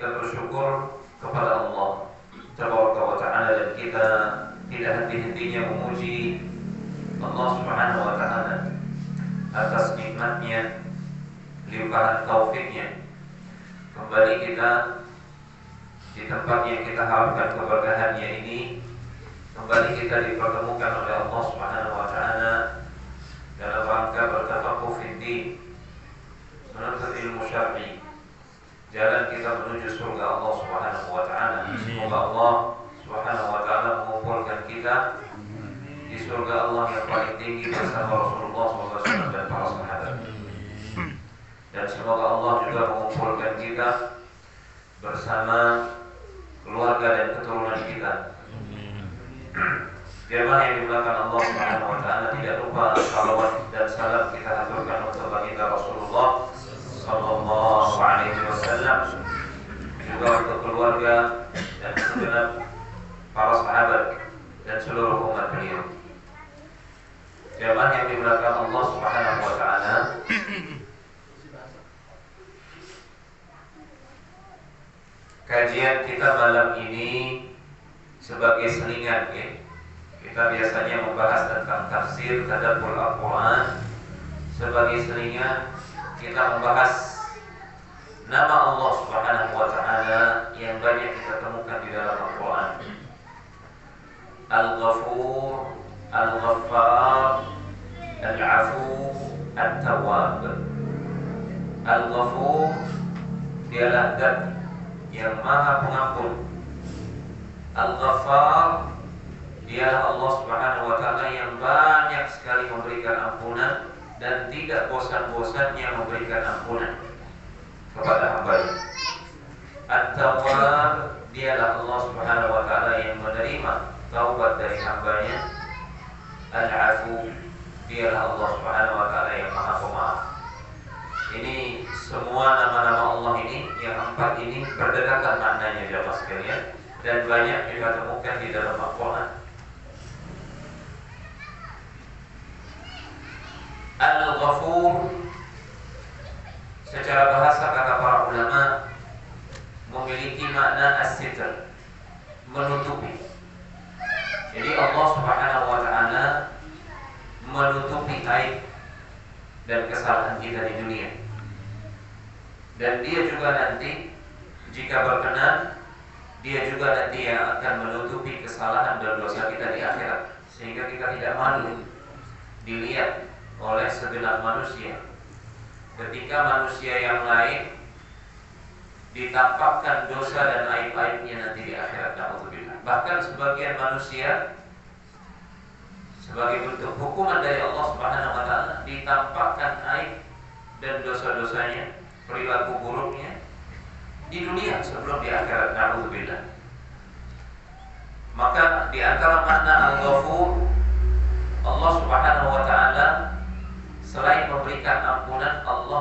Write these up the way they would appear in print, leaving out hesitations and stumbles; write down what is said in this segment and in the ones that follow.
kita bersyukur kepada Allah Tabaraka wa Ta'ala, dan kita tidak henti-hentinya memuji Allah Subhanahu wa Ta'ala atas nikmatnya, limpahan taufiknya. Kembali kita di tempat yang kita harapkan keberkahannya ini, kembali kita dipertemukan oleh Allah Subhanahu wa Ta'ala dalam rangka bertafaqquh fiddin, menuntut ilmu syar'i, jalan kita menuju surga Allah Subhanahu wa Ta'ala. Semoga Allah Subhanahu wa Ta'ala mengumpulkan kita di surga Allah yang paling tinggi bersama Rasulullah SAW dan para sahabat. Dan semoga Allah juga mengumpulkan kita bersama keluarga dan keturunan kita. Jemaah yang dimuliakan Allah Subhanahu wa Ta'ala, tidak lupa salawat dan salam kita haturkan untuk baginda Rasulullah sallallahu alaihi wasallam, juga untuk keluarga dan segenap para sahabat dan seluruh umat beliau. Jemaah yang dimuliakan Allah Subhanahu wa Ta'ala, kajian kita malam ini sebagai selingan, ya. Kita biasanya membahas tentang tafsir tadabbur Al-Quran. Sebagai selingan kita membahas nama Allah Subhanahu wa Ta'ala yang banyak kita temukan di dalam Al-Quran. Al-Ghafur, Al-Ghaffar, Al-Afu, At-Tawwab. Al-Ghafur, dialah zat yang maha pengampun. Al-Ghaffar, dialah Allah Subhanahu wa Ta'ala yang banyak sekali memberikan ampunan dan tidak bosan-bosannya memberikan ampunan kepada hamba-Nya. At-Tawwab, dialah Allah Subhanahu wa Ta'ala yang menerima taubat dari hamba-Nya. Al-Afu, dialah Allah Subhanahu wa Ta'ala yang maha pemaaf. Ini semua nama-nama Allah ini, yang empat ini berdekatan maknanya jemaah sekalian, dan banyak kita temukan di dalam Al-Quran. Al-Ghafur secara bahasa kata para ulama memiliki makna as-sitr, menutupi. Jadi Allah Subhanahu wa Ta'ala menutupi aib dan kesalahan kita di dunia. Dan Dia juga nanti, jika berkenan, Dia juga nanti yang akan menutupi kesalahan dan dosa kita di akhirat, sehingga kita tidak malu dilihat oleh segenap manusia. Ketika manusia yang lain ditampakkan dosa dan aib-aibnya nanti di akhirat, na'udzubillah. Bahkan sebagian manusia, sebagai bentuk hukuman dari Allah Subhanahu wa Ta'ala, ditampakkan aib dan dosa-dosanya, perilaku buruknya di dunia sebelum di akhirat, na'udzubillah. Maka di antara makna Al-Ghafur, Allah Subhanahu wa Ta'ala selain memberikan ampunan, Allah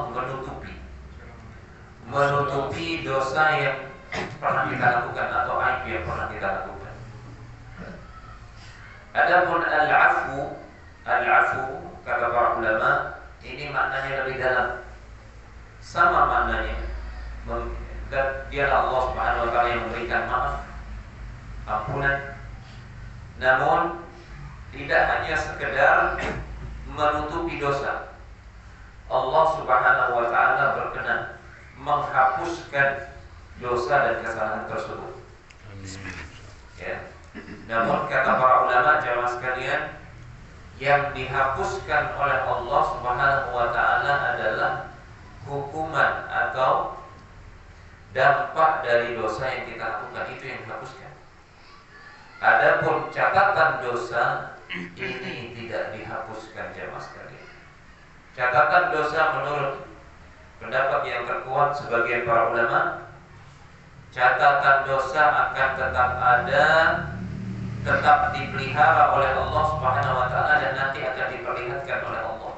menutupi dosa yang pernah kita lakukan atau aib yang pernah kita lakukan. Adapun Al-Afu, kata para ulama, ini maknanya lebih dalam. Sama maknanya, dialah Allah Subhanahu wa Ta'ala yang memberikan maaf, ampunan. Namun tidak hanya sekedar menutupi dosa, Allah Subhanahu wa Ta'ala berkenan menghapuskan dosa dan kesalahan tersebut. Ya. Namun kata para ulama, jamaah sekalian, yang dihapuskan oleh Allah Subhanahu wa Ta'ala adalah hukuman atau dampak dari dosa yang kita lakukan, itu yang dihapuskan. Adapun catatan dosa ini tidak dihapuskan, jemaah sekalian. Catatan dosa menurut pendapat yang terkuat sebagian para ulama, catatan dosa akan tetap ada, tetap dipelihara oleh Allah Subhanahu wa Ta'ala, dan nanti akan diperlihatkan oleh Allah.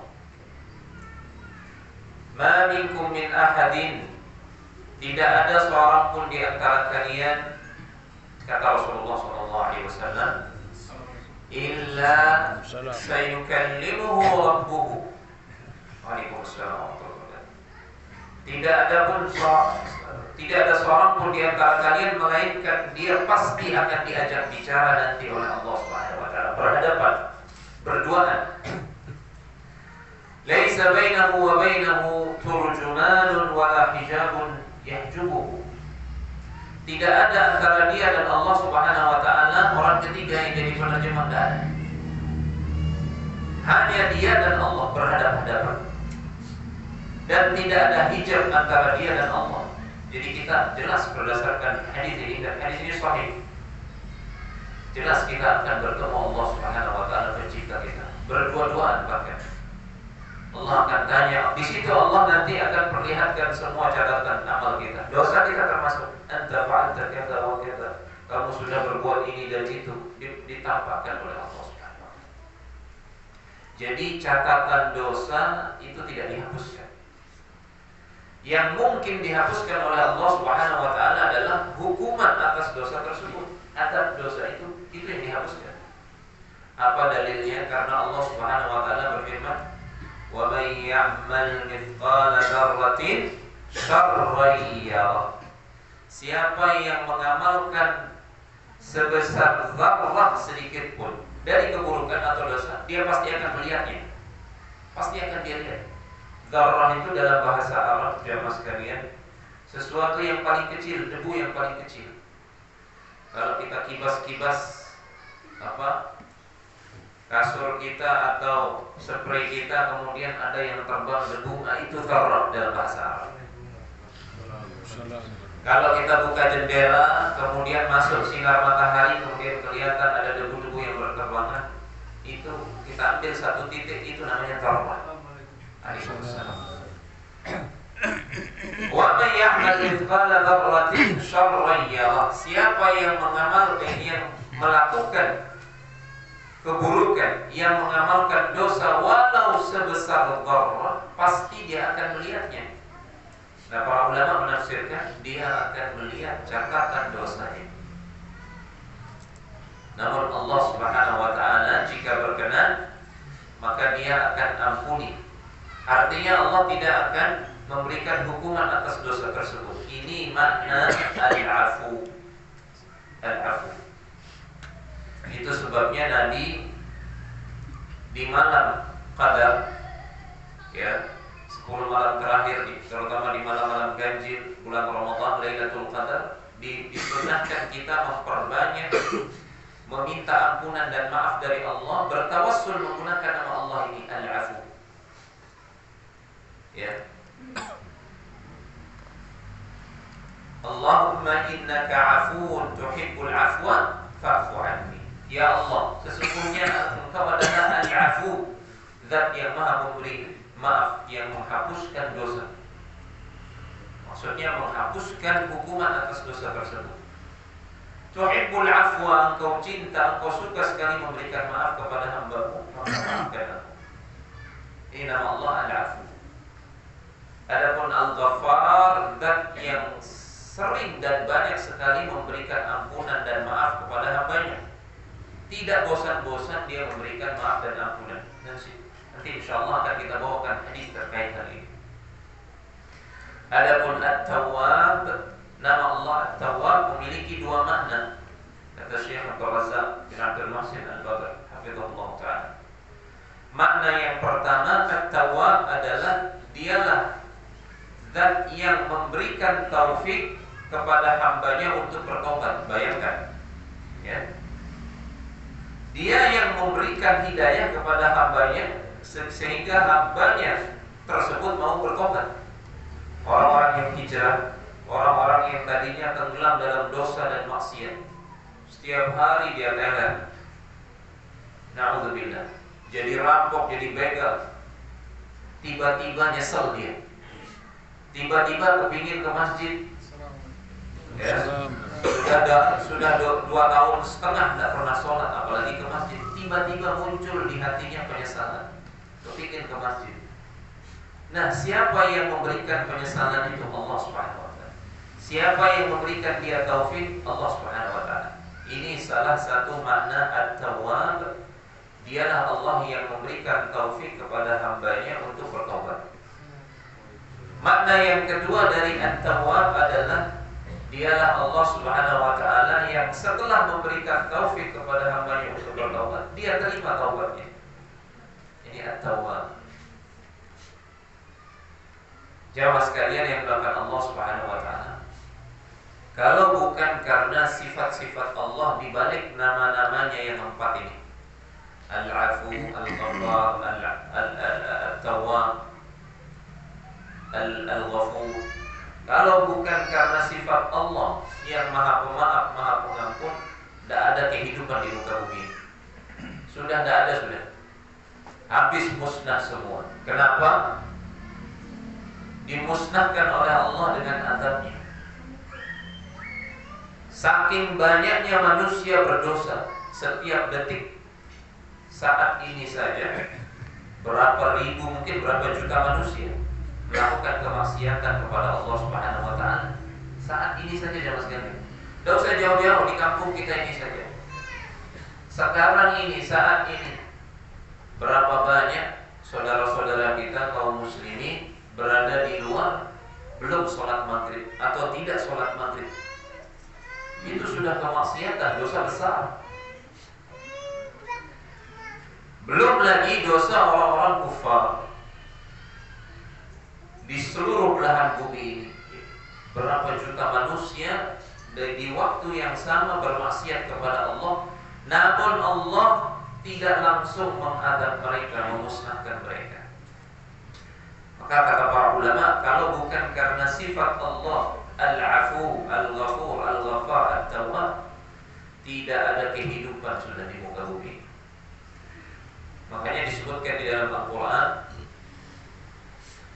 Ma minkum min ahadin, tidak ada seorang pun di antara kalian, kata Rasulullah SAW, illa sayukallimuhu rabbuhu. Waalaikumsalam warahmatullahi wabarakatuh. Tidak ada pun seorang, Tidak ada seorang pun di antara kalian melainkan dia pasti akan diajak bicara nanti oleh Allah Subhanahu wa taala, berhadapan, berduaan. Laisa bainahu wa bainahu turjumanun wala hijabun yahjubuhu. Tidak ada antara dia dan Allah Subhanahu wa taala orang ketiga yang jadi penerjemah, tidak ada. Hanya dia dan Allah berhadapan-hadapan. Dan tidak ada hijab antara dia dan Allah. Jadi kita jelas berdasarkan hadis ini, dan hadis ini sahih. Jelas kita akan bertemu Allah Subhanahu wa taala pencipta kita. Berdua-duaan bahkan. Allah akan tanya, di situ Allah nanti akan perlihatkan semua catatan amal kita. Dosa kita termasuk anta fa'alta kadza wa kadza. Kamu sudah berbuat ini dan itu, ditampakkan oleh Allah Subhanahu wa taala. Jadi catatan dosa itu tidak dihapuskan. Yang mungkin dihapuskan oleh Allah Subhanahu wa taala adalah hukuman atas dosa tersebut. Atas dosa itu yang dihapuskan. Apa dalilnya? Karena Allah Subhanahu wa taala berfirman, "Wa may ya'mal mithqala dzarratin syarran yarah." Siapa yang mengamalkan sebesar zarrah sedikit pun dari keburukan atau dosa, dia pasti akan melihatnya. Pasti akan dia lihat. Zarrah itu dalam bahasa Arab, jamaah sekalian, sesuatu yang paling kecil, debu yang paling kecil. Kalau kita kibas-kibas kasur kita atau spray kita, kemudian ada yang terbang debu, nah itu zarrah dalam bahasa Arab. Kalau kita buka jendela, kemudian masuk sinar matahari, kemudian kelihatan ada debu-debu yang berterbangan, itu kita ambil satu titik, itu namanya zarrah. Wa may ya'mal mithqala dzarratin syarran yarah. Siapa yang mengamalkan, yang melakukan keburukan, yang mengamalkan dosa walau sebesar dzarrah, pasti dia akan melihatnya. Nah, para ulama menafsirkan dia akan melihat catatan dosanya. Namun Allah Subhanahu wa taala jika berkenan, maka dia akan ampuni. Artinya Allah tidak akan memberikan hukuman atas dosa tersebut. Ini makna al-afu. Al-afu. Itu sebabnya Nabi di malam Qadar, ya, 10 malam terakhir, terutama di malam-malam ganjil bulan Ramadan, Lailatul Qadar, disunahkan kita memperbanyak meminta ampunan dan maaf dari Allah, bertawassul menggunakan nama Allah ini, Al-Afu. Ya. Allahumma innaka afuun tuhibbul afwa fa'fu anni. Ya Allah, sesungguhnya Engkau adalah Al-Afu, Zat yang Maha Pemberi maaf, yang menghapuskan dosa. Maksudnya menghapuskan hukuman atas dosa tersebut. Tuhibbul afwa, Engkau cinta, Engkau suka sekali memberikan maaf kepada hamba-Mu, maka maafkan aku. Ini nama Allah Al-Afu. Adapun Al-Ghaffar, Zat yang sering dan banyak sekali memberikan ampunan dan maaf kepada hambanya. Tidak bosan-bosan dia memberikan maaf dan ampunan. Nanti insyaallah akan kita bawakan hadis terkait hal ini. Adapun At-Tawwab, nama Allah At-Tawwab memiliki dua makna. Kata Syekh Abdul Razak bin Abdul Muhsin Al-Badr, hafizahullah ta'ala. Makna yang pertama, At-Tawwab adalah dialah Zat yang memberikan taufik kepada hambanya untuk bertobat. Bayangkan, ya, dia yang memberikan hidayah kepada hambanya sehingga hambanya tersebut mau bertobat. Orang-orang yang hijrah, orang-orang yang tadinya tenggelam dalam dosa dan maksiat, setiap hari dia teler, na'udzubillah, jadi rampok, jadi begal. Tiba-tiba nyesel dia, tiba-tiba kepingin ke masjid, ya, sudah 2 tahun setengah tidak pernah sholat, apalagi ke masjid. Tiba-tiba muncul di hatinya penyesalan, kepingin ke masjid. Nah, siapa yang memberikan penyesalan itu? Allah Subhanahu wa ta'ala. Siapa yang memberikan dia taufik? Allah Subhanahu wa ta'ala. Ini salah satu makna At-Tawwab. Dialah Allah yang memberikan taufik kepada hambanya untuk bertobat. Makna yang kedua dari At-Tawwab adalah dialah Allah Subhanahu wa taala yang setelah memberikan taufik kepada hamba-Nya untuk bertaubat, dia terima taubatnya. Ini At-Tawwab. Jamaah sekalian yang dilakukan Allah Subhanahu wa taala, kalau bukan karena sifat-sifat Allah di balik nama-namanya yang 4 ini, Al-Afu, Al-Ghaffar, Al-Tawwab, Al-Ghafur, kalau bukan karena sifat Allah yang Maha Pemaaf, Maha Pengampun, tidak ada kehidupan di muka bumi. Sudah tidak ada, sudah habis, musnah semua. Kenapa? Dimusnahkan oleh Allah dengan azabnya. Saking banyaknya manusia berdosa setiap detik. Saat ini saja berapa ribu, mungkin berapa juta manusia melakukan kemaksiatan kepada Allah Subhanahu wa taala. Saat ini saja jamaah sekalian. Tidak usah jauh-jauh, di kampung kita ini saja. Sekarang ini, saat ini, berapa banyak saudara-saudara kita kaum muslimin berada di luar, belum sholat maghrib atau tidak sholat maghrib. Itu sudah kemaksiatan, dosa besar. Belum lagi dosa orang-orang kufar di seluruh belahan bumi ini. Berapa juta manusia di waktu yang sama bermaksiat kepada Allah, namun Allah tidak langsung mengadab mereka, memusnahkan mereka. Maka kata para ulama, kalau bukan karena sifat Allah Al-Afu, Al-Ghafur, Al-Ghaffar, At-Tawwab, tidak ada kehidupan sudah di muka bumi. Makanya disebutkan di dalam Al-Quran,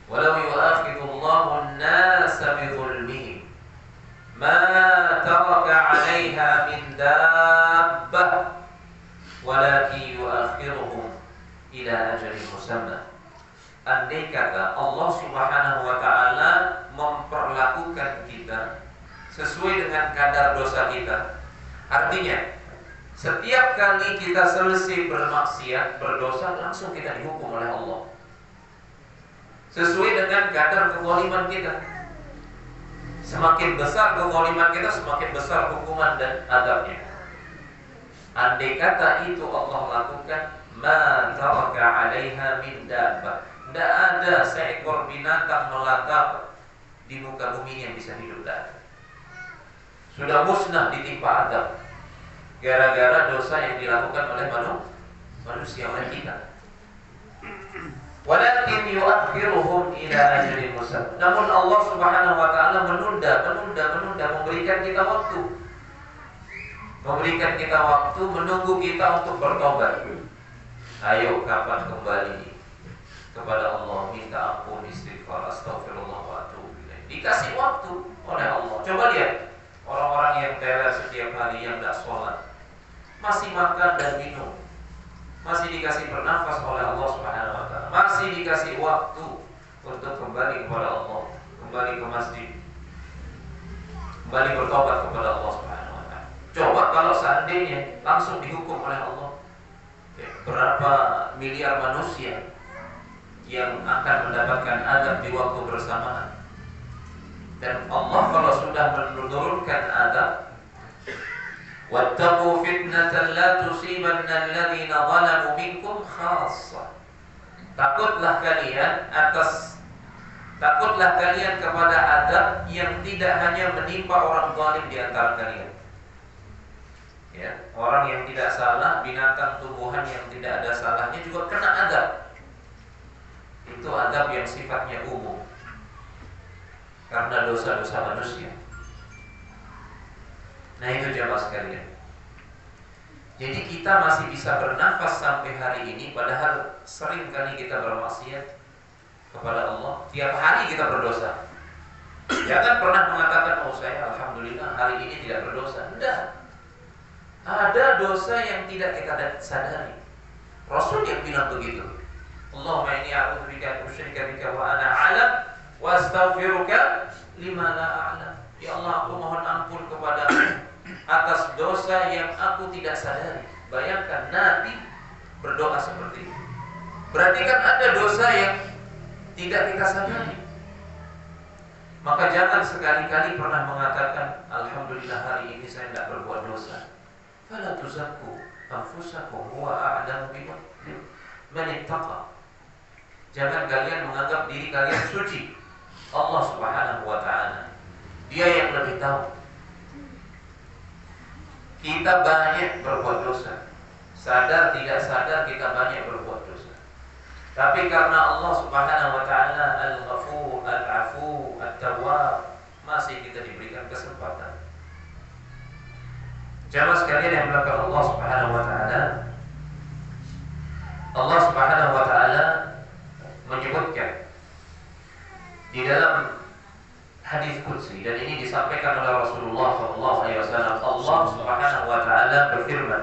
walau yu'akhidullahu an-nasa bi-dhulmihim ma taraka 'alaiha min dabbah walakin yu'akhiruhum ila ajalin musamma. Andai kata Allah Subhanahu wa taala memperlakukan kita sesuai dengan kadar dosa kita, artinya setiap kali kita selesai bermaksiat, berdosa, langsung kita dihukum oleh Allah sesuai dengan kadar kezaliman kita. Semakin besar kezaliman kita, semakin besar hukuman dan adabnya. Andai kata itu Allah lakukan, ma taraka 'alaiha min dabbah, tidak ada seekor binatang melata di muka bumi yang bisa hidup lagi. Sudah musnah, ditimpa adab gara-gara dosa yang dilakukan oleh manusia, oleh kita. Walakin yu'akhiruhum ila ajalin musamma. Namun Allah Subhanahu wa taala menunda, memberikan kita waktu. Memberikan kita waktu, menunggu kita untuk bertobat. Ayo, kapan kembali kepada Allah, minta ampun, istighfar, astaghfirullah wa atubu ilaih. Dikasih waktu oleh Allah. Coba lihat orang-orang yang teler setiap hari, yang tidak sholat, masih makan dan minum, masih dikasih bernafas oleh Allah Subhanahu wa taala, masih dikasih waktu untuk kembali kepada Allah, kembali ke masjid, kembali bertobat kepada Allah Subhanahu wa taala. Coba kalau seandainya langsung dihukum oleh Allah, berapa miliar manusia yang akan mendapatkan azab di waktu bersamaan. Dan Allah kalau sudah menurunkan azab, wattaqu fitnatan la tusibanna alladhina zalamu minkum khassah. Takutlah kalian kepada azab yang tidak hanya menimpa orang zalim di antara kalian. Ya, orang yang tidak salah, binatang, tumbuhan yang tidak ada salahnya juga kena azab. Itu azab yang sifatnya umum karena dosa-dosa manusia. Nah itu jamaah sekalian. Jadi kita masih bisa bernafas sampai hari ini, padahal sering kali kita bermaksiat kepada Allah. Tiap hari kita berdosa. Jangan pernah mengatakan, oh saya alhamdulillah hari ini tidak berdosa. Tidak. Ada dosa yang tidak kita sadari. Rasul yang bilang begitu. Allahumma inni a'udzubika an usyrika bika wa ana a'lam wa astaghfiruka lima la a'lam. Ya Allah, aku mohon ampun kepadamu atas dosa yang aku tidak sadari. Bayangkan Nabi berdoa seperti itu. Berarti kan ada dosa yang tidak kita sadari. Maka jangan sekali-kali pernah mengatakan alhamdulillah hari ini saya tidak berbuat dosa. Fala tuzakku anfusakum huwa a'lamu biman ittaqa. Jangan kalian menganggap diri kalian suci. Allah Subhanahu wa taala, Dia yang lebih tahu. Kita banyak berbuat dosa. Sadar tidak sadar kita banyak berbuat dosa. Tapi karena Allah Subhanahu wa taala Al-Ghafur, Al-Afu, At-Tawwab, masih kita diberikan kesempatan. Jamaah sekalian yang dimuliakan Allah Subhanahu wa taala, Allah Subhanahu wa taala menyebutkan di dalam hadis qudsi, dan ini disampaikan oleh Rasulullah sallallahu alaihi wasallam. Allah Subhanahu wa taala berfirman.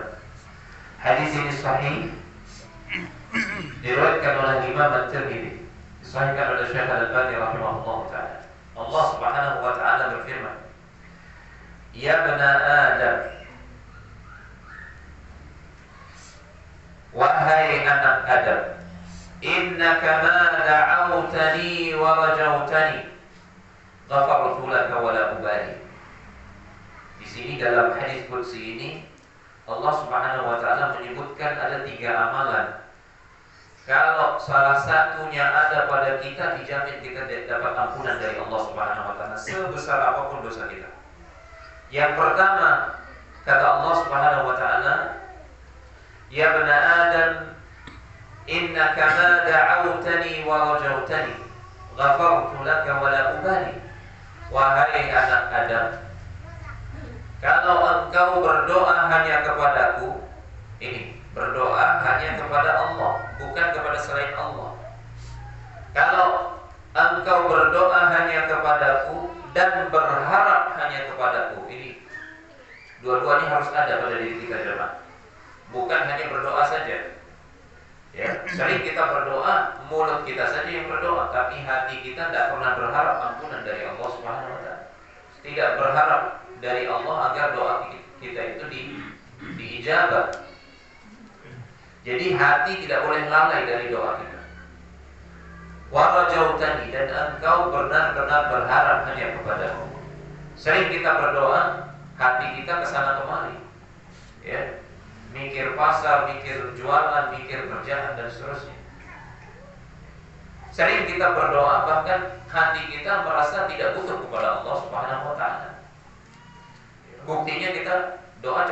Hadis ini sahih, diriwayatkan oleh Imam At-Tirmidzi, disahihkan oleh Syekh Al-Albani rahimahullah taala. Allah Subhanahu wa taala berfirman, "Ya bani Adam, wahai anak Adam, innaka ma da'awtani wa rajautani, ghafartu laka wa la ubali." Di sini dalam hadis qudsi ini Allah Subhanahu wa taala menyebutkan ada 3 amalan. Kalau salah satunya ada pada kita, dijamin kita dapat ampunan dari Allah Subhanahu wa taala sebesar apapun dosa kita. Yang pertama, kata Allah Subhanahu wa taala, "Ya bani Adam, innaka ma da'awtani wa rajautani, ghafartu laka wa la ubali." Wahai anak Adam, kalau engkau berdoa hanya kepadaku, ini berdoa hanya kepada Allah, bukan kepada selain Allah. Kalau engkau berdoa hanya kepadaku dan berharap hanya kepadaku, ini dua-duanya harus ada pada diri kita, jemaah. Bukan hanya berdoa saja. Ya, sering kita berdoa, mulut kita saja yang berdoa, tapi hati kita tidak pernah berharap ampunan dari Allah Subhanahu wa taala. Tidak berharap dari Allah agar doa kita itu diijabah. Jadi hati tidak boleh lalai dari doa kita. Wa rajautani, dan engkau benar-benar berharap hanya kepadamu. Sering kita berdoa, hati kita kesana kemari, ya, mikir pasar, mikir jualan, mikir kerjaan dan seterusnya. Sering kita berdoa, bahkan hati kita merasa tidak butuh kepada Allah Subhanahu wa taala. Buktinya kita doa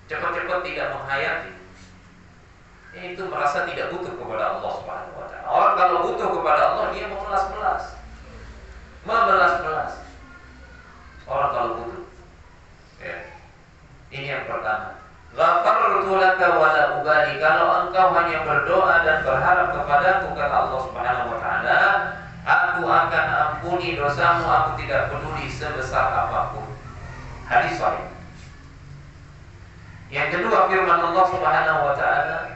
cepat-cepat tidak menghayati. Itu merasa tidak butuh kepada Allah Subhanahu wa taala. Orang kalau butuh kepada Allah, dia memelas-melas. Orang kalau butuh, ya. Ini yang pertama. Ghafartu laka wa la ubali. Kalau engkau hanya berdoa dan berharap kepadaku, kata Allah Subhanahu wa taala, aku akan ampuni dosamu, aku tidak peduli sebesar apapun. Hadis sahih. Yang kedua, firman Allah Subhanahu wa taala,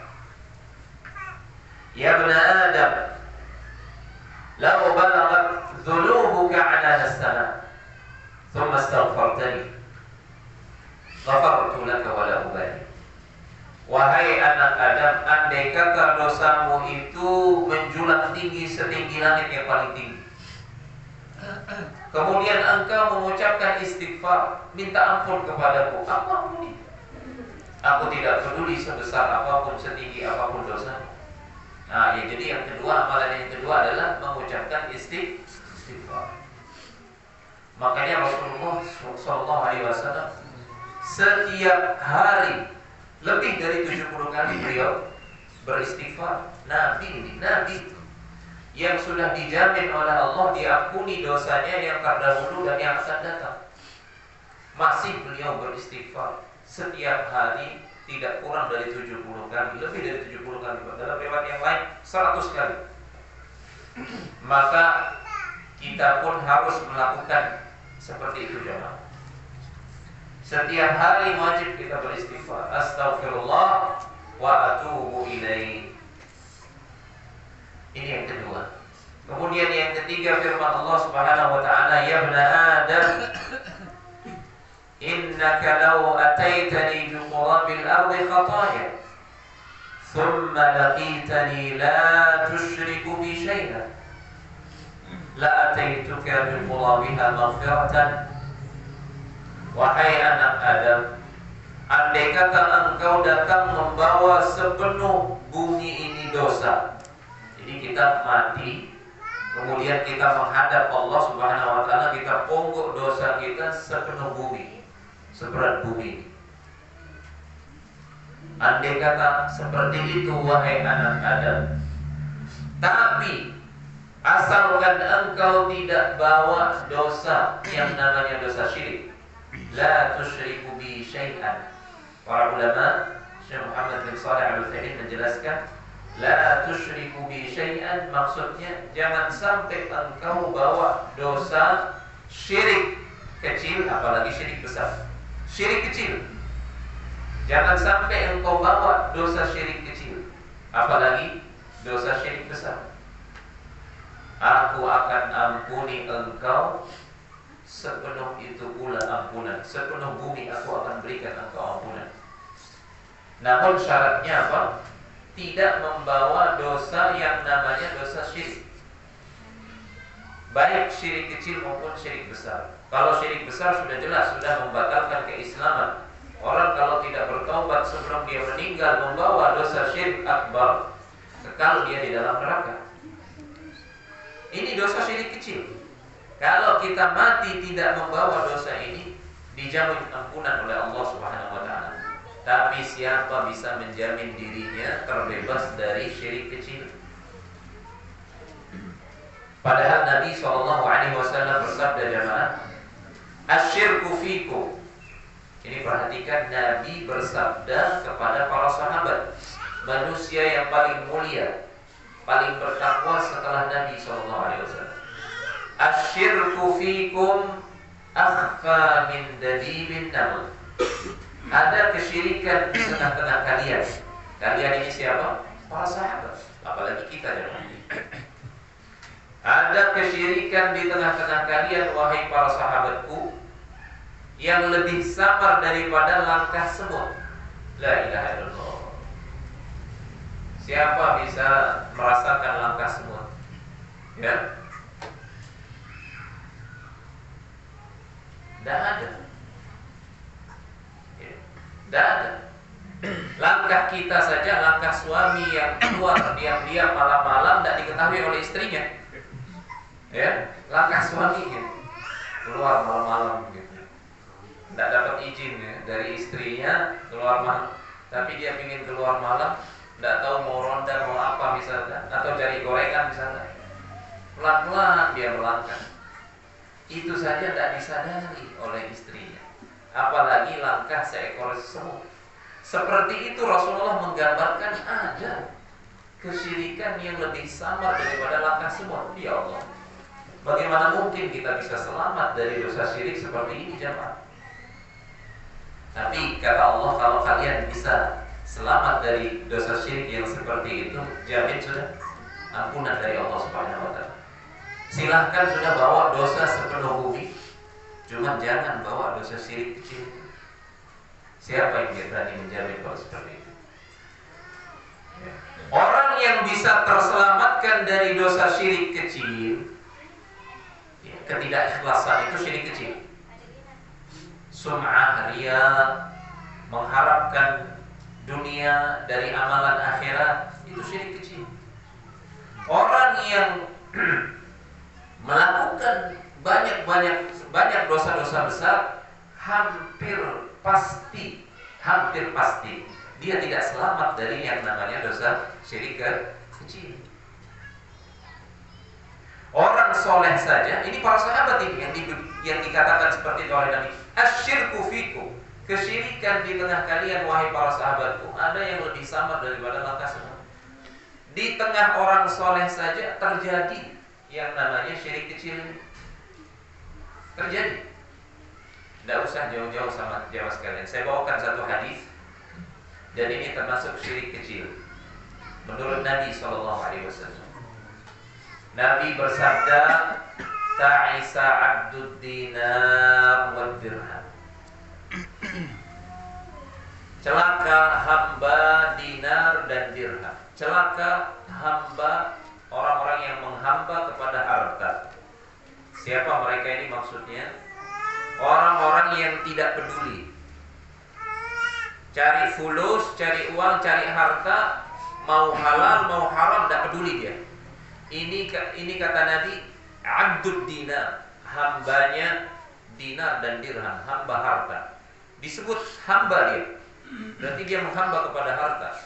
"Ya bani Adam, law balaghat dhunubuka 'ala as-sama, thumma astaghfartani, ghafartu laka wa la ubali." Wahai anak Adam, andai kata dosamu itu menjulang tinggi setinggi langit yang paling tinggi, kemudian engkau mengucapkan istighfar, minta ampun kepadaku, aku ampuni. Aku tidak peduli sebesar apapun, setinggi apapun dosa. Nah, ya, jadi yang kedua, amalan yang kedua adalah mengucapkan istighfar. Makanya Rasulullah SAW setiap hari lebih dari 70 kali beliau beristighfar. Nabi yang sudah dijamin oleh Allah diampuni dosanya yang terdahulu dan yang akan datang, masih beliau beristighfar setiap hari, tidak kurang dari 70 kali, lebih dari 70 kali, dalam riwayat yang lain 100 kali. Maka kita pun harus melakukan seperti itu, jemaah. Setiap hari wajib kita beristighfar, astaghfirullah wa atubu ilaih. Ini yang kedua. Kemudian yang ketiga, firman Allah Subhanahu wa taala, "Ya bani Adam, innaka law ataitani bi qurabil ardi khataya, thumma laqitani la tusyriku bi syai'an, la ataituka bi qurabiha maghfiratan. Wahai anak Adam, andai kata engkau datang membawa sepenuh bumi ini dosa. Jadi kita mati, kemudian kita menghadap Allah Subhanahu wa taala, kita ponggok dosa kita sepenuh bumi, seberat bumi. Andai kata seperti itu wahai anak Adam. Tapi asalkan engkau tidak bawa dosa yang namanya dosa syirik. La tusyriku bi syai'an. Para ulama, Syekh Muhammad bin Shalih Al-Utsaimin menjelaskan, la tusyriku bi syai'an maksudnya jangan sampai engkau bawa dosa syirik kecil, apalagi syirik besar. Syirik kecil, jangan sampai engkau bawa dosa syirik kecil, apalagi dosa syirik besar. Aku akan ampuni engkau sepenuh itu pula ampunan. Sepenuh bumi aku akan berikan engkau ampunan. Namun syaratnya apa? Tidak membawa dosa yang namanya dosa syirik, baik syirik kecil maupun syirik besar. Kalau syirik besar sudah jelas, sudah membatalkan keislaman. Orang kalau tidak bertaubat sebelum dia meninggal membawa dosa syirik akbar, kekal dia di dalam neraka. Ini dosa syirik kecil. Kalau kita mati tidak membawa dosa ini, dijamin ampunan oleh Allah Subhanahu wa taala. Tapi siapa bisa menjamin dirinya terbebas dari syirik kecil? Padahal Nabi SAW bersabda jemaah, asyirku fikum. Ini perhatikan, Nabi bersabda kepada para sahabat, manusia yang paling mulia, paling bertakwa setelah Nabi SAW. Asyirku fikum akhfa min dadibin naml. Ada kesyirikan di tengah-tengah kalian. Kalian ini siapa? Para sahabat. Apalagi kita ya. Ada kesyirikan di tengah-tengah kalian, wahai para sahabatku, yang lebih samar daripada langkah semut. La ilaha illallah. Siapa bisa merasakan langkah semut? Ya? Tidak ada. Tidak ada. Langkah kita saja, langkah suami yang keluar diam-diam malam-malam tidak diketahui oleh istrinya. Ya, langkah suami ya, keluar malam-malam gitu. Tidak dapat izin ya, dari istrinya keluar malam. Tapi dia ingin keluar malam, tidak tahu mau ronda mau apa misalnya, atau cari gorengan misalnya. Pelan-pelan dia melangkah. Itu saja tidak disadari oleh istrinya, apalagi langkah seekor semut. Seperti itu Rasulullah menggambarkan ada kesyirikan yang lebih samar daripada langkah semut. Ya Allah, bagaimana mungkin kita bisa selamat dari dosa syirik seperti ini jemaah? Tapi kata Allah, kalau kalian bisa selamat dari dosa syirik yang seperti itu, jamin sudah ampunan dari Allah Subhanahu wa taala. Silahkan sudah bawa dosa sepenuh bumi, cuma jangan bawa dosa syirik kecil. Siapa yang berani menjamin kalau seperti itu? Orang yang bisa terselamatkan dari dosa syirik kecil, ketidakikhlasan itu syirik kecil. Sum'ah, riya, mengharapkan dunia dari amalan akhirat, itu syirik kecil. Orang yang melakukan banyak dosa-dosa besar, hampir pasti dia tidak selamat dari yang namanya dosa syirik kecil. Orang soleh saja, ini para sahabat ini yang dikatakan seperti itu oleh Nabi, asyirku fikum, kesyirikan di tengah kalian wahai para sahabatku, ada yang lebih samar daripada langkah semut. Di tengah orang soleh saja terjadi yang namanya syirik kecil ini. Terjadi. Tidak usah jauh-jauh sama jamaah sekalian. Saya bawakan satu hadis, dan ini termasuk syirik kecil menurut Nabi SAW. Nabi bersabda, ta'isa abdud dinar wad dirham. Celaka hamba dinar dan dirham. Celaka hamba, orang-orang yang menghamba kepada harta Siapa mereka ini maksudnya? Orang-orang yang tidak peduli, cari fulus, cari uang, cari harta, mau halal mau haram tidak peduli dia. Ini kata Nabi, abdud dinar, hambanya dinar dan dirham, hamba harta. Disebut hamba dia, berarti dia menghamba kepada harta.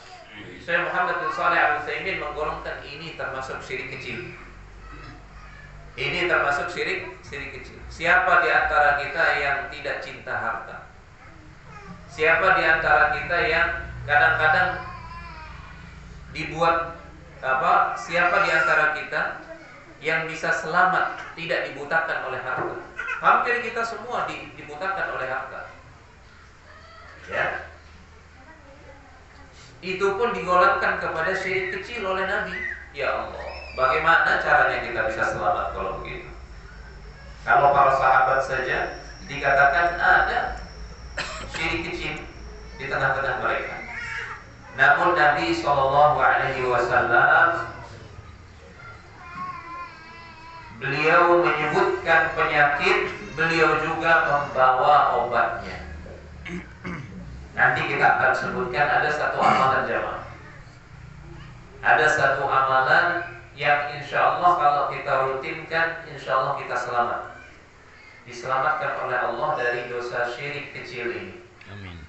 Saya Muhammad bin Shalih Al-Utsaimin menggolongkan ini termasuk syirik kecil. Ini termasuk syirik kecil. Siapa di antara kita yang tidak cinta harta? Siapa di antara kita yang kadang-kadang dibuat apa? Siapa di antara kita yang bisa selamat tidak dibutakan oleh harta? Hampir kita semua dibutakan oleh harta. Ya. Itu pun digolongkan kepada syirik kecil oleh Nabi. Ya Allah, bagaimana caranya kita bisa selamat kalau begitu? Kalau para sahabat saja dikatakan ada syirik kecil di tengah-tengah mereka. Namun Nabi SAW beliau menyebutkan penyakit, beliau juga membawa obatnya. Nanti kita akan sebutkan ada satu amalan jamaah. Ada satu amalan yang insya Allah kalau kita rutinkan, insya Allah kita selamat. Diselamatkan oleh Allah dari dosa syirik kecil ini. Amin.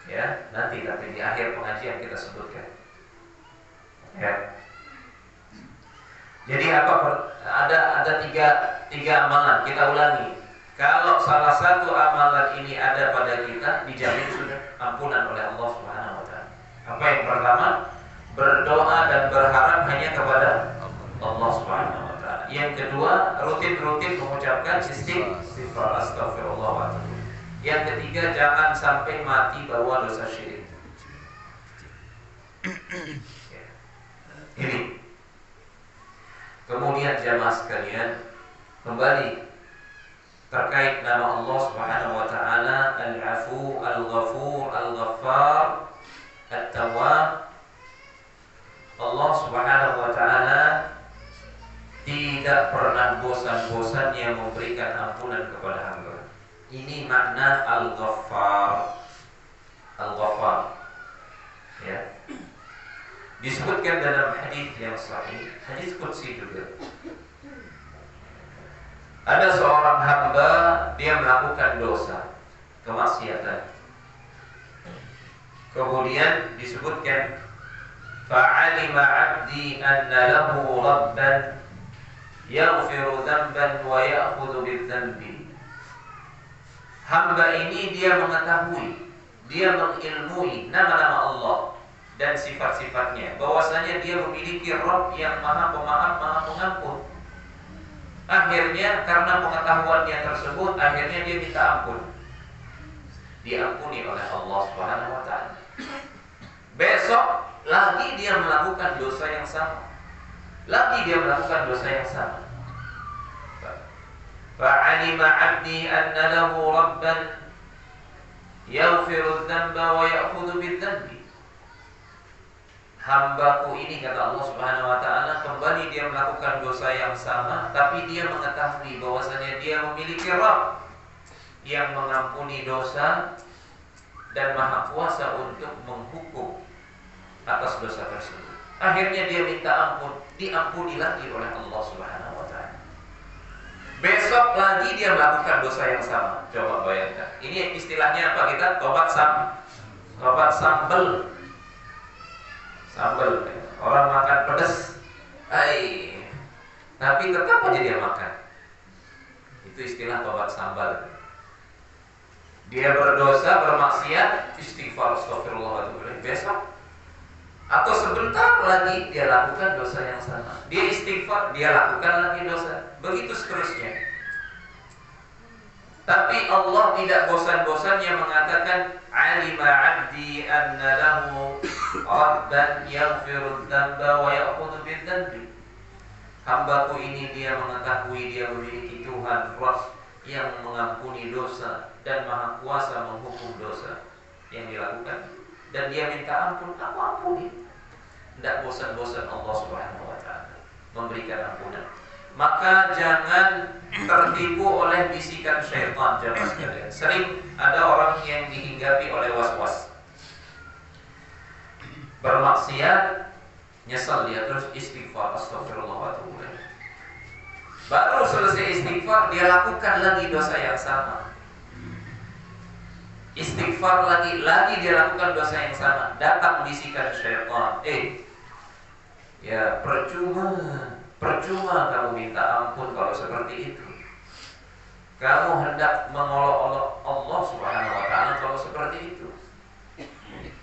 Ya, nanti tapi di akhir pengajian kita sebutkan. Ya. Jadi ada tiga amalan, kita ulangi. Kalau salah satu amalan ini ada pada kita, dijamin sudah ampunan oleh Allah Subhanahu wa taala. Apa yang pertama? Berdoa dan berharap hanya kepada Allah Subhanahu wa taala. Yang kedua, rutin mengucapkan istighfar, astagfirullah wa atubu. Yang ketiga, jangan sampai mati bawa dosa syirik. Ini. Kemudian jamaah sekalian, kembali terkait nama Allah Subhanahu wa taala, Al-Afu, Al-Ghafur, Al-Ghaffar, At-Tawwab. Allah Subhanahu wa taala tidak pernah bosan-bosannya memberikan ampunan kepada hamba. Ini makna Al-Ghaffar. Al-Ghaffar. Ya. Disebutkan dalam hadis yang sahih, hadis qudsi juga. Ada seorang hamba, dia melakukan dosa, kemaksiatan. Kemudian disebutkan, fa'alima 'abdi anna lahu rabban yaghfiru dzamban wa ya'khudhu bidzambi. Hamba ini dia mengetahui, dia mengilmui nama-nama Allah dan sifat-sifatnya, bahwasanya dia memiliki Rabb yang Maha Pemaaf, Maha Pengampun. Akhirnya karena pengetahuannya tersebut, akhirnya dia minta ampun, diampuni oleh Allah Subhanahu wa taala. Besok lagi dia melakukan dosa yang sama, lagi dia melakukan dosa yang sama. Fa'alima 'abdi anna lahu rabban yaghfiru dzamba wa ya'khudhu bidzambi. Hambaku ini, kata Allah Subhanahu wa taala, kembali dia melakukan dosa yang sama, tapi dia mengetahui bahwasanya dia memiliki Rabb yang mengampuni dosa dan Maha Kuasa untuk menghukum atas dosa tersebut. Akhirnya dia minta ampun, diampuni lagi oleh Allah Subhanahu wa taala. Besok lagi dia melakukan dosa yang sama. Coba bayangkan. Ini istilahnya apa kita? Tobat sambel. Sambal, orang makan pedas, tapi tetap aja dia makan. Itu istilah tobat sambal. Dia berdosa, bermaksiat, istighfar, astagfirullah, besok atau sebentar lagi dia lakukan dosa yang sama. Dia istighfar, dia lakukan lagi dosa. Begitu seterusnya. Tapi Allah tidak bosan-bosannya mengatakan, alima 'abdi anna lahu rabban yaghfiru dzamba wa ya'khudhu bidzambi. Hambaku ini dia mengetahui dia memiliki Tuhan Rabb yang mengampuni dosa dan Maha Kuasa menghukum dosa yang dilakukan, dan dia minta ampun, aku ampuni. Tidak bosan-bosan Allah Subhanahu wa taala memberikan ampunan. Maka jangan tertipu oleh bisikan syaitan jamaah sekalian. Sering ada orang yang dihinggapi oleh was-was, bermaksiat, nyesel dia terus istighfar, astagfirullah wa atubu ilaih. Baru selesai istighfar dia lakukan lagi dosa yang sama. Istighfar lagi dia lakukan dosa yang sama. Datang bisikan syaitan, ya percuma kamu minta ampun kalau seperti itu. Kamu hendak mengolok-olok Allah Subhanahu wa taala kalau seperti itu.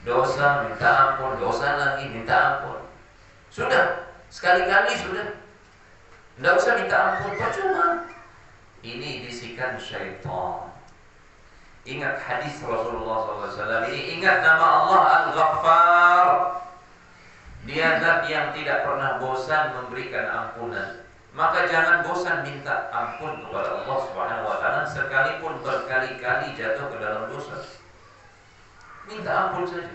Dosa minta ampun, dosa lagi minta ampun. Sudah, sekali-kali sudah. Tidak usah minta ampun, percuma. Ini bisikan syaitan. Ingat hadis Rasulullah SAW ini, ingat nama Allah Al-Ghaffar. Dia zat yang tidak pernah bosan memberikan ampunan. Maka jangan bosan minta ampun kepada Allah Subhanahu wa taala sekalipun berkali-kali jatuh ke dalam dosa. Minta ampun saja.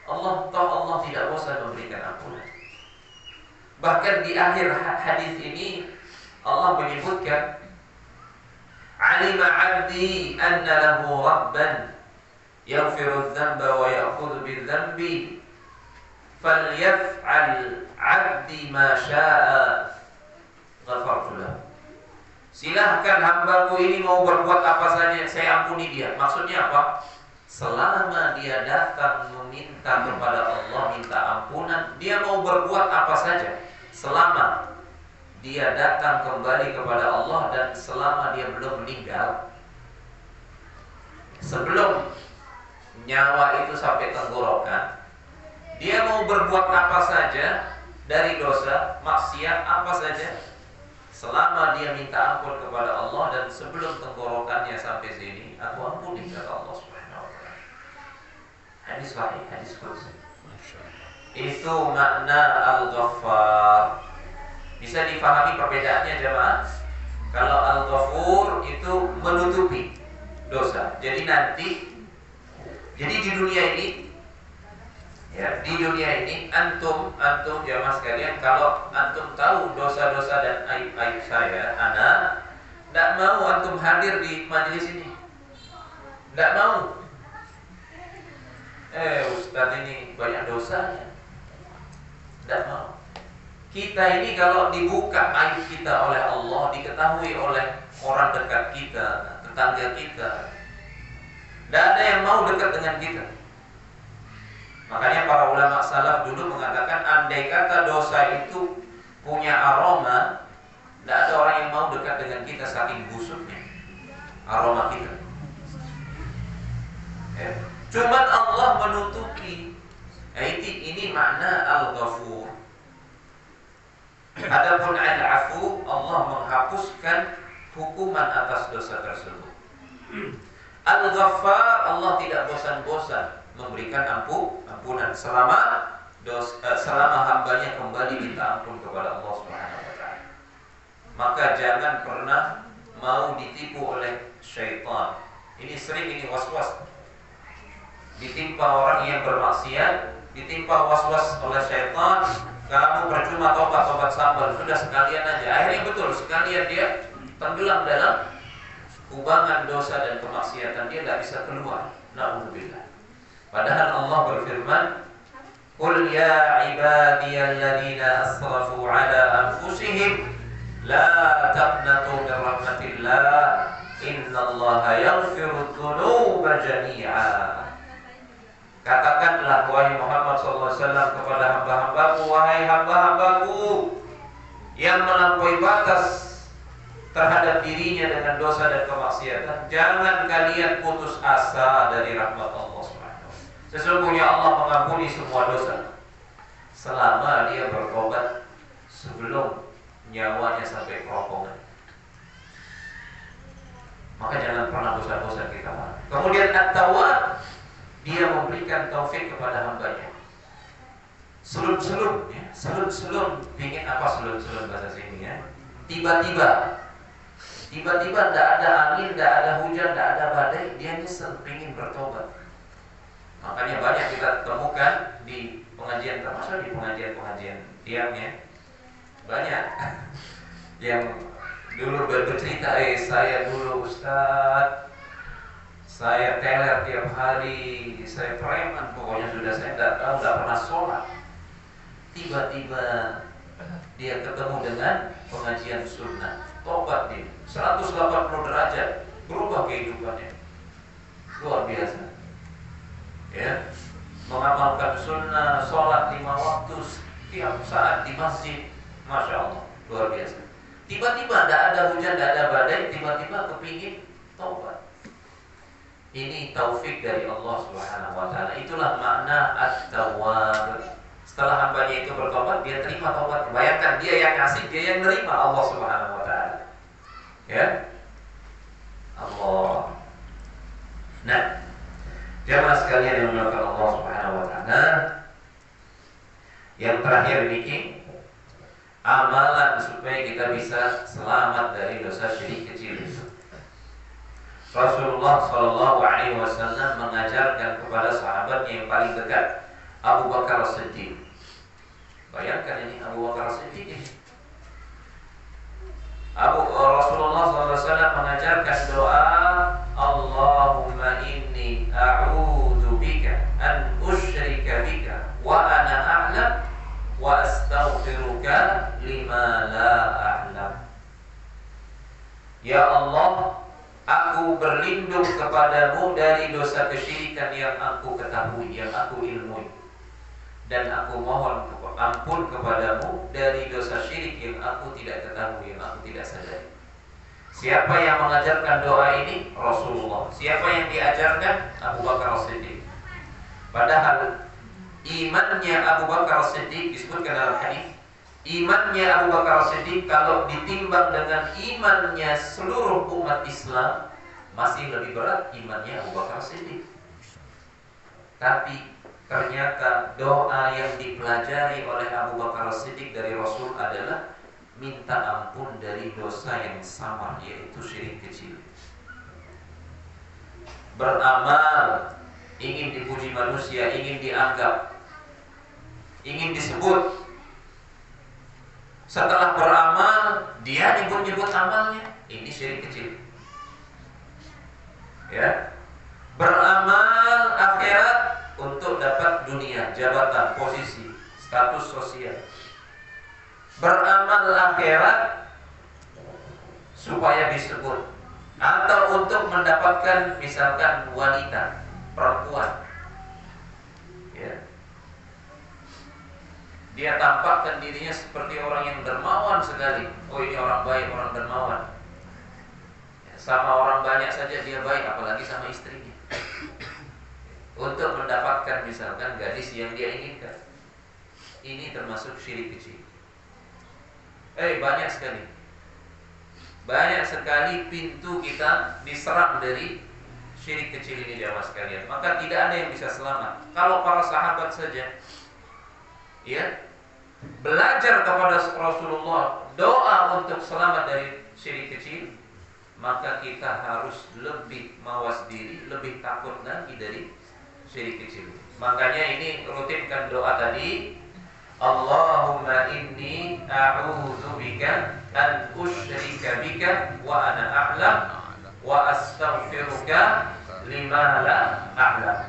Allah tidak bosan memberikan ampunan. Bahkan di akhir hadis ini Allah menyebutkan, "Alima 'abdi anna lahu rabban yaghfiru adh-dhanba wa ya'khudhu bidh-dhanbi falyaf'al 'abdi ma syaa ghafartu lahu." Silahkan hambaku ini mau berbuat apa saja, saya ampuni dia. Maksudnya apa? Selama dia datang meminta kepada Allah, minta ampunan, dia mau berbuat apa saja, selama dia datang kembali kepada Allah dan selama dia belum meninggal, sebelum nyawa itu sampai tenggorokan, dia mau berbuat apa saja dari dosa, maksiat apa saja, selama dia minta ampun kepada Allah dan sebelum tenggorokannya sampai sini, aku ampuni kata Allah Subhanahu wa taala. Hadis sahih, hadis qudsi. Itu makna Al-Ghaffar. Bisa difahami perbedaannya jemaah? Kalau Al-Ghafur itu menutupi dosa. Jadi di dunia ini, ya, di dunia ini antum jemaah sekalian, kalau antum tahu dosa-dosa dan aib-aib saya, anak, tidak mau antum hadir di majelis ini. Tidak mau. Ustaz ini banyak dosanya. Tidak mau. Kita ini kalau dibuka aib kita oleh Allah, diketahui oleh orang dekat kita, tetangga kita, tidak ada yang mau dekat dengan kita. Makanya para ulama salaf dulu mengatakan, andai kata dosa itu punya aroma, tidak ada orang yang mau dekat dengan kita saking busuknya aroma kita. Cuman Allah menutupi. Ini makna Al-Ghafur. Adapun Al-Afu, Allah menghapuskan hukuman atas dosa tersebut. Al-Ghaffar, Allah tidak bosan-bosan memberikan ampunan selama hambanya kembali minta ampun kepada Allah Subhanahu wa taala. Maka jangan pernah mau ditipu oleh syaitan. Ini sering was-was. Ditimpa orang yang bermaksiat, ditimpa was-was oleh syaitan. Kamu percuma tobat sambal, sudah sekalian aja. Akhirnya betul, sekalian dia tenggelam dalam kubangan dosa dan kemaksiatan, dia tidak bisa keluar. Na'udzubillah. Padahal Allah berfirman, "Qul ya ibadiyalladzina asrafu ala anfusihim la taqnatu min rahmatillah innallaha yaghfiru dzunuba jami'a." Katakanlah wahai Muhammad SAW kepada hamba-hambaku, wahai hamba-hambaku yang melampaui batas terhadap dirinya dengan dosa dan kemaksiatan, jangan kalian putus asa dari rahmat Allah SWT. Sesungguhnya Allah mengampuni semua dosa selama dia bertobat sebelum nyawanya sampai kerongkongan. Maka jangan pernah bosan-bosan kita. Kemudian At-Tawwab, dia memberikan taufik kepada hambanya. Selun-selun, ya. Selun-selun, ingin apa selun-selun bahasa sini, ya? Tiba-tiba tidak ada angin, tidak ada hujan, tidak ada badai, dia nyesel, ingin bertobat. Makanya banyak kita temukan di pengajian, termasuk di pengajian tiang, ya. Banyak yang Dulu bercerita, saya dulu Ustaz, saya teler tiap hari, saya preman, pokoknya sudah saya tidak pernah sholat. Tiba-tiba dia ketemu dengan pengajian sunnah, tobat dia 180 derajat, berubah kehidupannya, luar biasa. Ya, mengamalkan sunnah, sholat 5 waktu setiap saat di masjid, masya Allah, luar biasa. Tiba-tiba tidak ada hujan, tidak ada badai, tiba-tiba kepingin tobat. Ini taufik dari Allah Subhanahu wa taala. Itulah makna at-tawwab. Setelah hambanya itu bertobat, dia terima tobat. Bayangkan, dia yang kasih, dia yang nerima, Allah Subhanahu wa taala. Ya. Allah. Nah, jamaah sekalian yang dimuliakan Allah Subhanahu wa taala, yang terakhir ini amalan supaya kita bisa selamat dari dosa syirik kecil. Rasulullah Shallallahu Alaihi Wasallam mengajarkan kepada sahabatnya yang paling dekat, Abu Bakar As-Siddiq. Bayangkan ini Abu Bakar As-Siddiq ini. Rasulullah SAW mengajarkan doa, Allahumma inni a'udzu bika an usyrika bika wa ana a'lam wa astaghfiruka lima la a'lam. Ya Allah, aku berlindung kepadamu dari dosa kesyirikan yang aku ketahui, yang aku ilmui, dan aku mohon ampun kepadamu dari dosa syirik yang aku tidak ketahui, yang aku tidak sadari. Siapa yang mengajarkan doa ini? Rasulullah. Siapa yang diajarkan? Abu Bakar As-Siddiq. Padahal imannya Abu Bakar As-Siddiq disebutkan dalam hadis, imannya Abu Bakar As-Siddiq kalau ditimbang dengan imannya seluruh umat Islam, masih lebih berat imannya Abu Bakar As-Siddiq. Tapi ternyata doa yang dipelajari oleh Abu Bakar As-Siddiq dari Rasul adalah minta ampun dari dosa yang samar, yaitu syirik kecil. Beramal, ingin dipuji manusia, ingin dianggap, ingin disebut. Setelah beramal, dia nyebut-nyebut amalnya, ini syirik kecil. Ya, beramal akhirat untuk dapat dunia, jabatan, posisi, status sosial. Beramal akhirat supaya disebut, atau untuk mendapatkan misalkan wanita, perempuan. Ya. Dia tampakkan dirinya seperti orang yang dermawan sekali. Oh, ini orang baik, orang dermawan. Sama orang banyak saja dia baik, apalagi sama istrinya. Untuk mendapatkan misalkan gadis yang dia inginkan. Ini termasuk syirik kecil. Banyak sekali. Banyak sekali pintu kita diserang dari syirik kecil ini, jamaah sekalian. Maka tidak ada yang bisa selamat. Kalau para sahabat saja, ya, belajar kepada Rasulullah doa untuk selamat dari syirik kecil, maka kita harus lebih mawas diri, lebih takut lagi dari syirik kecil. Makanya ini rutinkan doa tadi, Allahumma inni a'udzu bika an usyrika bika wa ana a'lam wa astaghfiruka lima la a'lam.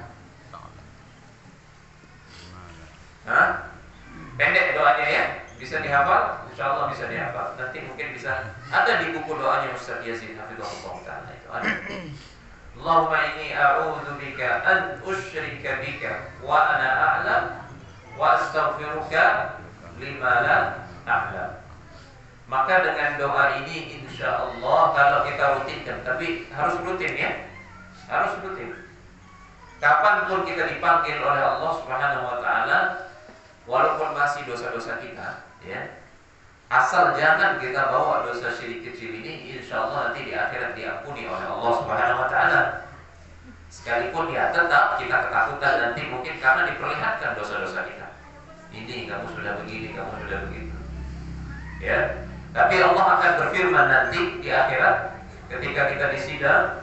Pendek doanya ya, bisa dihafal, insyaallah bisa dihafal. Nanti mungkin bisa ada di buku doanya Ustaz Yazid hafizahullah taala itu ada. Allahumma inni a'udzu bika an usyrika bika wa ana a'lam wa astaghfiruka lima la a'lam. Maka dengan doa ini insyaallah kalau kita rutinkan, tapi harus rutin ya. Harus rutin. Kapanpun kita dipanggil oleh Allah Subhanahu wa taala, walaupun masih dosa-dosa kita, ya. Asal jangan kita bawa dosa syirik kecil ini, insyaallah nanti di akhirat diampuni oleh Allah Subhanahu wa taala. Sekalipun ya tetap kita ketakutan nanti mungkin karena diperlihatkan dosa-dosa kita. Ini kamu sudah begini, kamu sudah begitu. Ya. Tapi Allah akan berfirman nanti di akhirat ketika kita disidang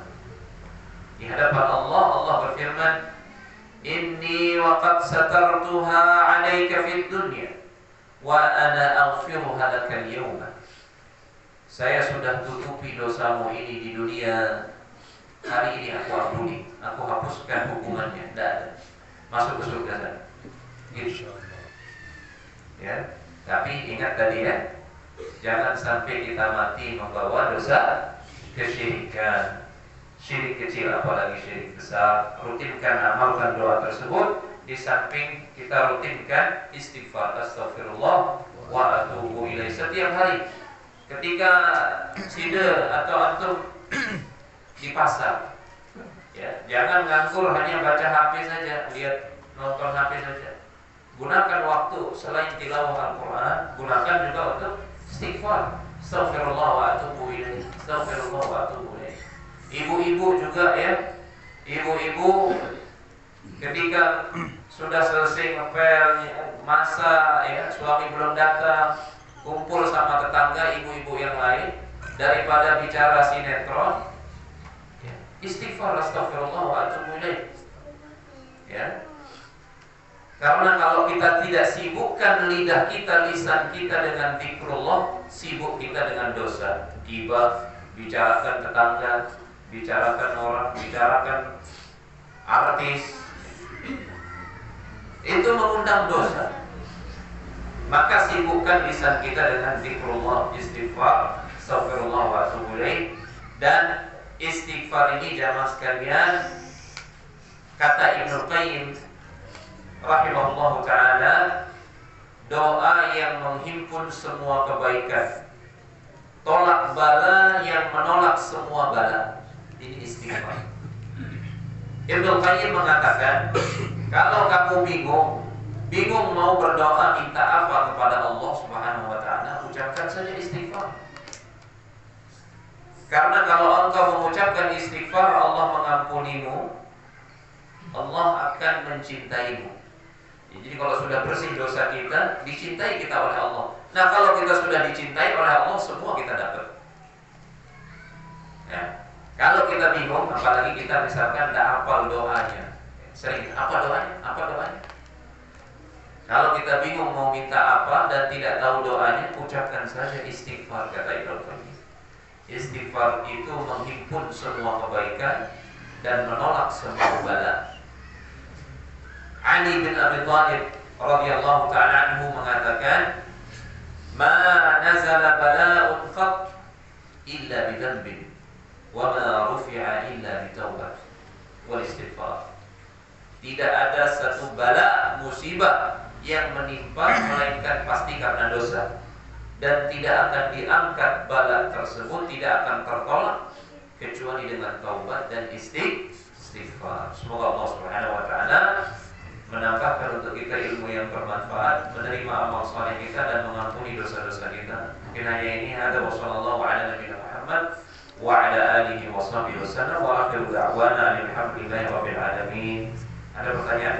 di hadapan Allah, Allah berfirman, Inni waqad satartuha 'alaika fid dunya wa ana aghfiruha lakal yawma. saya sudah tutupi dosamu ini di dunia, hari ini aku ampuni, aku hapuskan hukumannya, tidak ada, masuk ke surga sana. Gitu. Ya, tapi ingat tadi ya, jangan sampai kita mati membawa dosa kesyirikan, syirik kecil apalagi syirik besar. Rutinkan, amalkan doa tersebut. Di samping kita rutinkan istighfar, astagfirullah wa atubu ilaih setiap hari. Ketika sida atau antum di pasar, ya, jangan nganggur hanya baca HP saja, lihat nonton HP saja. Gunakan waktu selain tilawah Al-Quran, gunakan juga untuk istighfar, astagfirullah wa atubu ilaih, astagfirullah wa atubu ilaih. Ibu-ibu juga ya, ibu-ibu ketika sudah selesai ngepel, masak, ya, suami belum datang, kumpul sama tetangga ibu-ibu yang lain, daripada bicara sinetron, ya, istighfar, astagfirullah wa atubu ilaih. Ya. Karena kalau kita tidak sibukkan lidah kita, lisan kita dengan zikrullah, sibuk kita dengan dosa, ghibah, bicarakan tetangga, bicarakan orang, bicarakan artis, itu mengundang dosa. Maka sibukkan lisan kita dengan zikrullah, istighfar, astagfirullah wa atubu ilaih. Dan istighfar ini jamaah sekalian, kata Ibnu Qayyim rahimahullah ta'ala, doa yang menghimpun semua kebaikan, tolak bala yang menolak semua bala. Ini istighfar. Ibnu Qayyim mengatakan, kalau kamu bingung mau berdoa minta apa kepada Allah Subhanahu wa ta'ala, ucapkan saja istighfar. Karena kalau engkau mengucapkan istighfar, Allah mengampunimu, Allah akan mencintaimu. Jadi kalau sudah bersih dosa kita, dicintai kita oleh Allah. Nah, kalau kita sudah dicintai oleh Allah, semua kita dapat. Ya. Kalau kita bingung, apalagi kita misalkan tidak hafal doanya, sering apa doanya? Apa doanya? Kalau kita bingung mau minta apa dan tidak tahu doanya, ucapkan saja istighfar, kata Ibnu Qayyim. Istighfar itu menghimpun semua kebaikan dan menolak semua bala. Ali bin Abi Thalib radhiyallahu ta'ala anhu mengatakan, "Ma nazala bala'un qat illa bi dhanbin wa ma rufi'a illa bi taubah wal istighfar." Tidak ada satu bala musibah yang menimpa melainkan pasti karena dosa, dan tidak akan diangkat bala tersebut, tidak akan tertolak kecuali dengan taubat dan istighfar. Semoga Allah Subhanahu wa taala menambahkan untuk kita ilmu yang bermanfaat, menerima amal saleh kita dan mengampuni dosa-dosa kita. Mungkin hanya ini, ada wassallallahu ala nabiyina Muhammad wa ala alihi washabihi wasallam wa akhiru da'wana alhamdulillahi rabbil alamin. Ada pertanyaan?